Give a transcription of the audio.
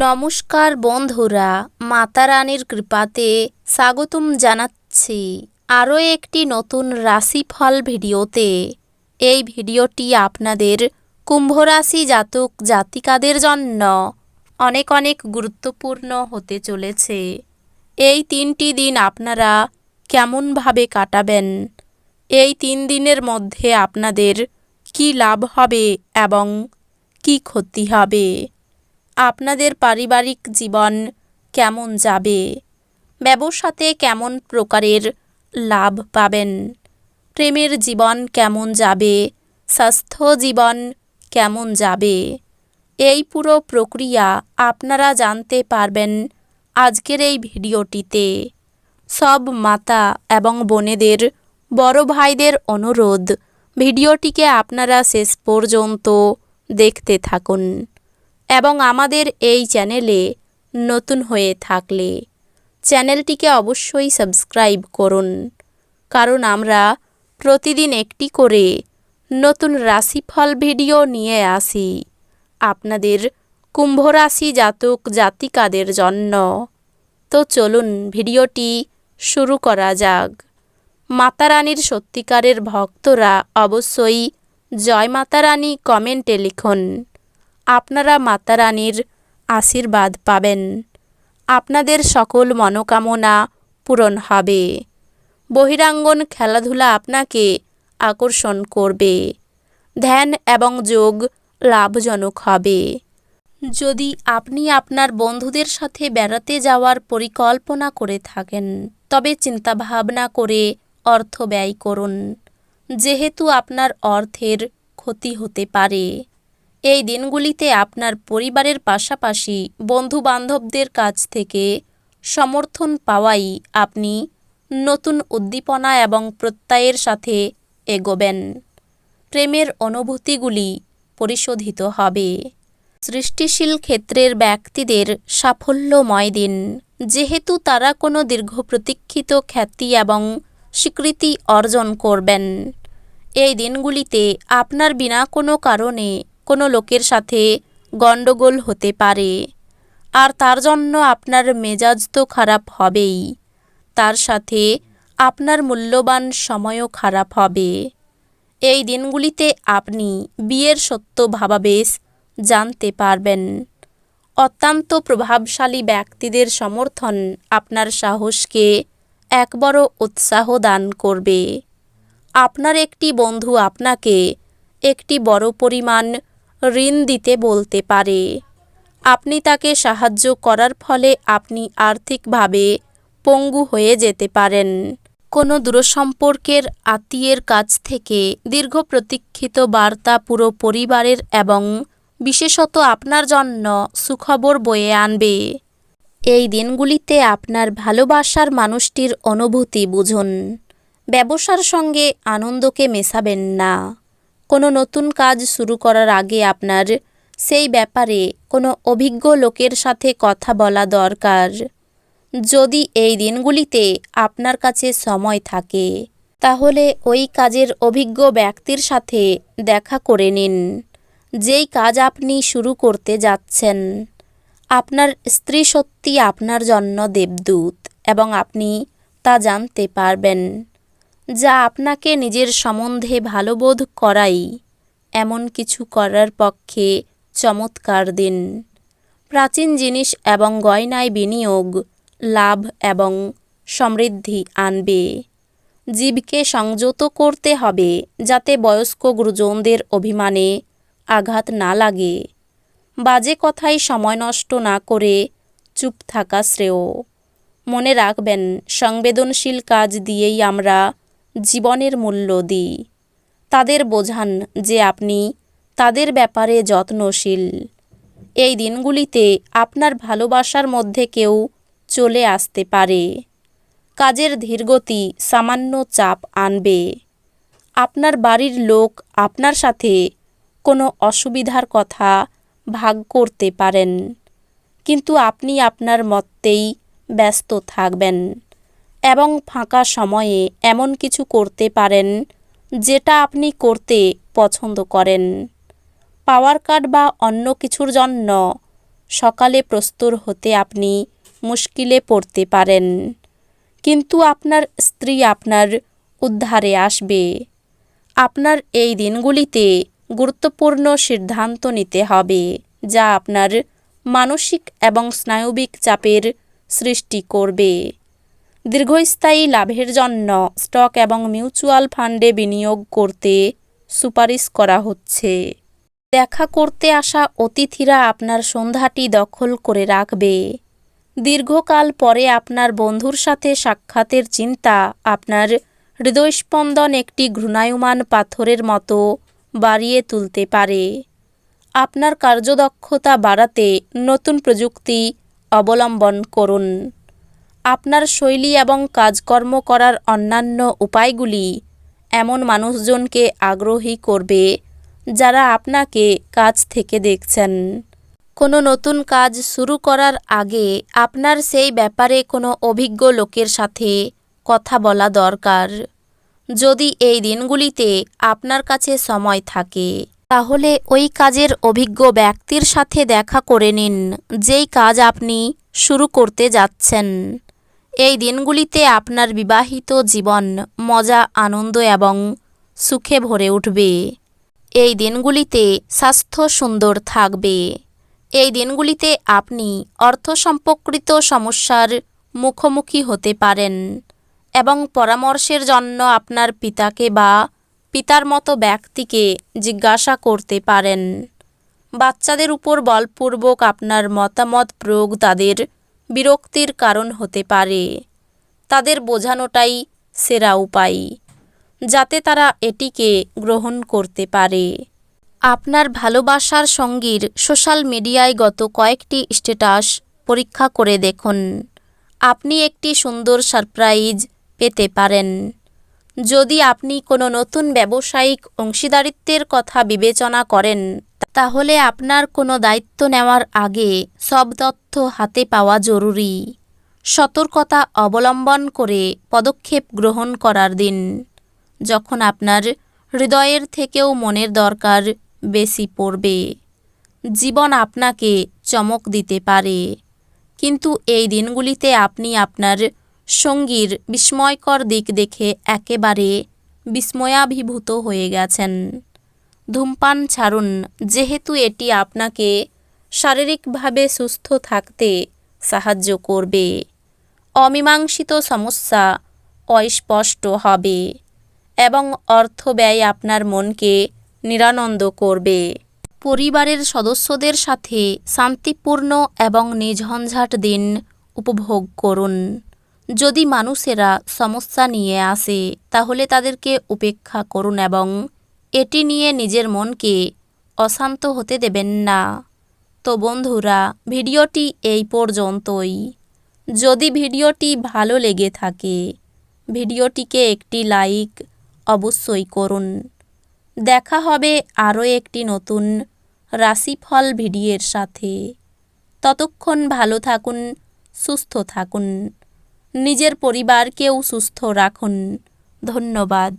নমস্কার বন্ধুরা, মাতা রানীর কৃপাতে স্বাগতম জানাচ্ছি আরও একটি নতুন রাশিফল ভিডিওতে। এই ভিডিওটি আপনাদের কুম্ভ রাশি জাতক জাতিকাদের জন্য অনেক অনেক গুরুত্বপূর্ণ হতে চলেছে। এই 3টি দিন আপনারা কেমনভাবে কাটাবেন, এই 3 দিনের মধ্যে আপনাদের কি লাভ হবে এবং কি ক্ষতি হবে, আপনাদের পারিবারিক জীবন কেমন যাবে, ব্যবসাতে কেমন প্রকারের লাভ পাবেন, প্রেমের জীবন কেমন যাবে, স্বাস্থ্য জীবন কেমন যাবে, এই পুরো প্রক্রিয়া আপনারা জানতে পারবেন আজকের এই ভিডিওটিতে। সব মাতা এবং বোনেদের, বড় ভাইদের অনুরোধ, ভিডিওটিকে আপনারা শেষ পর্যন্ত দেখতে থাকুন এবং আমাদের এই চ্যানেলে নতুন হয়ে থাকলে চ্যানেলটিকে অবশ্যই সাবস্ক্রাইব করুন, কারণ আমরা প্রতিদিন একটি করে নতুন রাশিফল ভিডিও নিয়ে আসি আপনাদের কুম্ভ রাশি জাতক জাতিকাদের জন্য। তো চলুন ভিডিওটি শুরু করা যাক। মাতা রানীর সত্যিকারের ভক্তরা অবশ্যই জয় মাতা রানী কমেন্টে লিখুন। আপনারা মাতা রানীর আশীর্বাদ পাবেন, আপনাদের সকল মনোকামনা পূরণ হবে। বহিরাঙ্গন খেলাধুলা আপনাকে আকর্ষণ করবে, ধ্যান এবং যোগ লাভজনক হবে। যদি আপনি আপনার বন্ধুদের সাথে বেড়াতে যাওয়ার পরিকল্পনা করে থাকেন, তবে চিন্তাভাবনা করে অর্থ ব্যয় করুন, যেহেতু আপনার অর্থের ক্ষতি হতে পারে। এই দিনগুলিতে আপনার পরিবারের পাশাপাশি বন্ধু-বান্ধবদের কাছ থেকে সমর্থন পাওয়াই আপনি নতুন উদ্দীপনা এবং প্রত্যয়ের সাথে এগোবেন। প্রেমের অনুভূতিগুলি পরিশোধিত হবে। সৃষ্টিশীল ক্ষেত্রের ব্যক্তিদের সাফল্যময় দিন, যেহেতু তারা কোনো দীর্ঘ প্রতীক্ষিত খ্যাতি এবং স্বীকৃতি অর্জন করবেন। এই দিনগুলিতে আপনার বিনা কোনো কারণে কোনো লোকের সাথে গণ্ডগোল হতে পারে, আর তার জন্য আপনার মেজাজ তো খারাপ হবেই, তার সাথে আপনার মূল্যবান সময়ও খারাপ হবে। এই দিনগুলিতে আপনি বিয়ের সত্য ভাবাবেশ জানতে পারবেন। অত্যন্ত প্রভাবশালী ব্যক্তিদের সমর্থন আপনার সাহসকে এক বড় উৎসাহ দান করবে। আপনার একটি বন্ধু আপনাকে একটি বড় পরিমাণ ঋণ দিতে বলতে পারে। আপনি তাকে সাহায্য করার ফলে আপনি আর্থিকভাবে পঙ্গু হয়ে যেতে পারেন। কোনো দূরসম্পর্কের আত্মীয়ের কাছ থেকে দীর্ঘ প্রতীক্ষিত বার্তা পুরো পরিবারের এবং বিশেষত আপনার জন্য সুখবর বয়ে আনবে। এই দিনগুলিতে আপনার ভালোবাসার মানুষটির অনুভূতি বুঝুন। ব্যবসার সঙ্গে আনন্দকে মেশাবেন না। কোনো নতুন কাজ শুরু করার আগে আপনার সেই ব্যাপারে কোনো অভিজ্ঞ লোকের সাথে কথা বলা দরকার। যদি এই দিনগুলিতে আপনার কাছে সময় থাকে, তাহলে ওই কাজের অভিজ্ঞ ব্যক্তির সাথে দেখা করে নিন, যেই কাজ আপনি শুরু করতে যাচ্ছেন। আপনার স্ত্রী সত্যি আপনার জন্য দেবদূত এবং আপনি তা জানতে পারবেন, যা আপনাকে নিজের সম্বন্ধে ভালোবোধ করাই এমন কিছু করার পক্ষে চমৎকার দিন। প্রাচীন জিনিস এবং গয়নায় বিনিয়োগ লাভ এবং সমৃদ্ধি আনবে। জীবকে সংযত করতে হবে, যাতে বয়স্ক গুরুজনদের অভিমানে আঘাত না লাগে। বাজে কথায় সময় নষ্ট না করে চুপ থাকা শ্রেয়। মনে রাখবেন, সংবেদনশীল কাজ দিয়েই আমরা জীবনের মূল্য দিই। তাদের বোঝান যে আপনি তাদের ব্যাপারে যত্নশীল। এই দিনগুলিতে আপনার ভালোবাসার মধ্যে কেউ চলে আসতে পারে। কাজের ধীরগতি সামান্য চাপ আনবে। আপনার বাড়ির লোক আপনার সাথে কোনো অসুবিধার কথা ভাগ করতে পারেন, কিন্তু আপনি আপনার মতেই ব্যস্ত থাকবেন এবং ফাঁকা সময়ে এমন কিছু করতে পারেন যেটা আপনি করতে পছন্দ করেন। পাওয়ার কাট বা অন্য কিছুর জন্য সকালে প্রস্তুত হতে আপনি মুশকিলে পড়তে পারেন, কিন্তু আপনার স্ত্রী আপনার উদ্ধারে আসবে। আপনার এই দিনগুলিতে গুরুত্বপূর্ণ সিদ্ধান্ত নিতে হবে, যা আপনার মানসিক এবং স্নায়বিক চাপের সৃষ্টি করবে। দীর্ঘস্থায়ী লাভের জন্য স্টক এবং মিউচুয়াল ফান্ডে বিনিয়োগ করতে সুপারিশ করা হচ্ছে। দেখা করতে আসা অতিথিরা আপনার সন্ধ্যাটি দখল করে রাখবে। দীর্ঘকাল পরে আপনার বন্ধুর সাথে সাক্ষাতের চিন্তা আপনার হৃদয়স্পন্দন একটি ঘূর্ণায়মান পাথরের মতো বাড়িয়ে তুলতে পারে। আপনার কার্যদক্ষতা বাড়াতে নতুন প্রযুক্তি অবলম্বন করুন। আপনার শৈলী এবং কাজকর্ম করার অন্যান্য উপায়গুলি এমন মানুষজনকে আগ্রহী করবে যারা আপনাকে কাছ থেকে দেখছেন। কোনো নতুন কাজ শুরু করার আগে আপনার সেই ব্যাপারে কোনো অভিজ্ঞ লোকের সাথে কথা বলা দরকার। যদি এই দিনগুলিতে আপনার কাছে সময় থাকে, তাহলে ওই কাজের অভিজ্ঞ ব্যক্তির সাথে দেখা করে নিন যেই কাজ আপনি শুরু করতে যাচ্ছেন। এই দিনগুলিতে আপনার বিবাহিত জীবন মজা, আনন্দ এবং সুখে ভরে উঠবে। এই দিনগুলিতে স্বাস্থ্য সুন্দর থাকবে। এই দিনগুলিতে আপনি অর্থ সম্পর্কিত সমস্যার মুখোমুখি হতে পারেন এবং পরামর্শের জন্য আপনার পিতাকে বা পিতার মতো ব্যক্তিকে জিজ্ঞাসা করতে পারেন। বাচ্চাদের উপর বলপূর্বক আপনার মতামত প্রয়োগ তাদের বিরক্তির কারণ হতে পারে। তাদের বোঝানোটাই সেরা উপায়, যাতে তারা এটিকে গ্রহণ করতে পারে। আপনার ভালোবাসার সঙ্গীর সোশ্যাল মিডিয়ায় গত কয়েকটি স্ট্যাটাস পরীক্ষা করে দেখুন। আপনি একটি সুন্দর সারপ্রাইজ পেতে পারেন। যদি আপনি কোনো নতুন ব্যবসায়িক অংশীদারিত্বের কথা বিবেচনা করেন, তাহলে আপনার কোনো দায়িত্ব নেওয়ার আগে সব তথ্য হাতে পাওয়া জরুরি। সতর্কতা অবলম্বন করে পদক্ষেপ গ্রহণ করার দিন, যখন আপনার হৃদয়ের থেকেও মনের দরকার বেশি পড়বে। জীবন আপনাকে চমক দিতে পারে, কিন্তু এই দিনগুলিতে আপনি আপনার সঙ্গীর বিস্ময়কর দিক দেখে একেবারে বিস্ময়াভিভূত হয়ে গেছেন। ধূমপান ছাড়ুন, যেহেতু এটি আপনাকে শারীরিকভাবে সুস্থ থাকতে সাহায্য করবে। অমীমাংসিত সমস্যা অস্পষ্ট হবে এবং অর্থ ব্যয় আপনার মনকে নিরানন্দ করবে। পরিবারের সদস্যদের সাথে শান্তিপূর্ণ এবং নির্ঝঞ্ঝাট দিন উপভোগ করুন। যদি মানুষেরা সমস্যা নিয়ে আসে, তাহলে তাদেরকে উপেক্ষা করুন এবং এটি নিয়ে নিজের মনকে অশান্ত হতে দেবেন না। তো বন্ধুরা, ভিডিওটি এই পর্যন্তই। যদি ভিডিওটি ভালো লেগে থাকে, ভিডিওটিকে একটি লাইক অবশ্যই করুন। দেখা হবে আরও একটি নতুন রাশিফল ভিডিওর সাথে। ততক্ষণ ভালো থাকুন, সুস্থ থাকুন, নিজের পরিবারকেও সুস্থ রাখুন। ধন্যবাদ।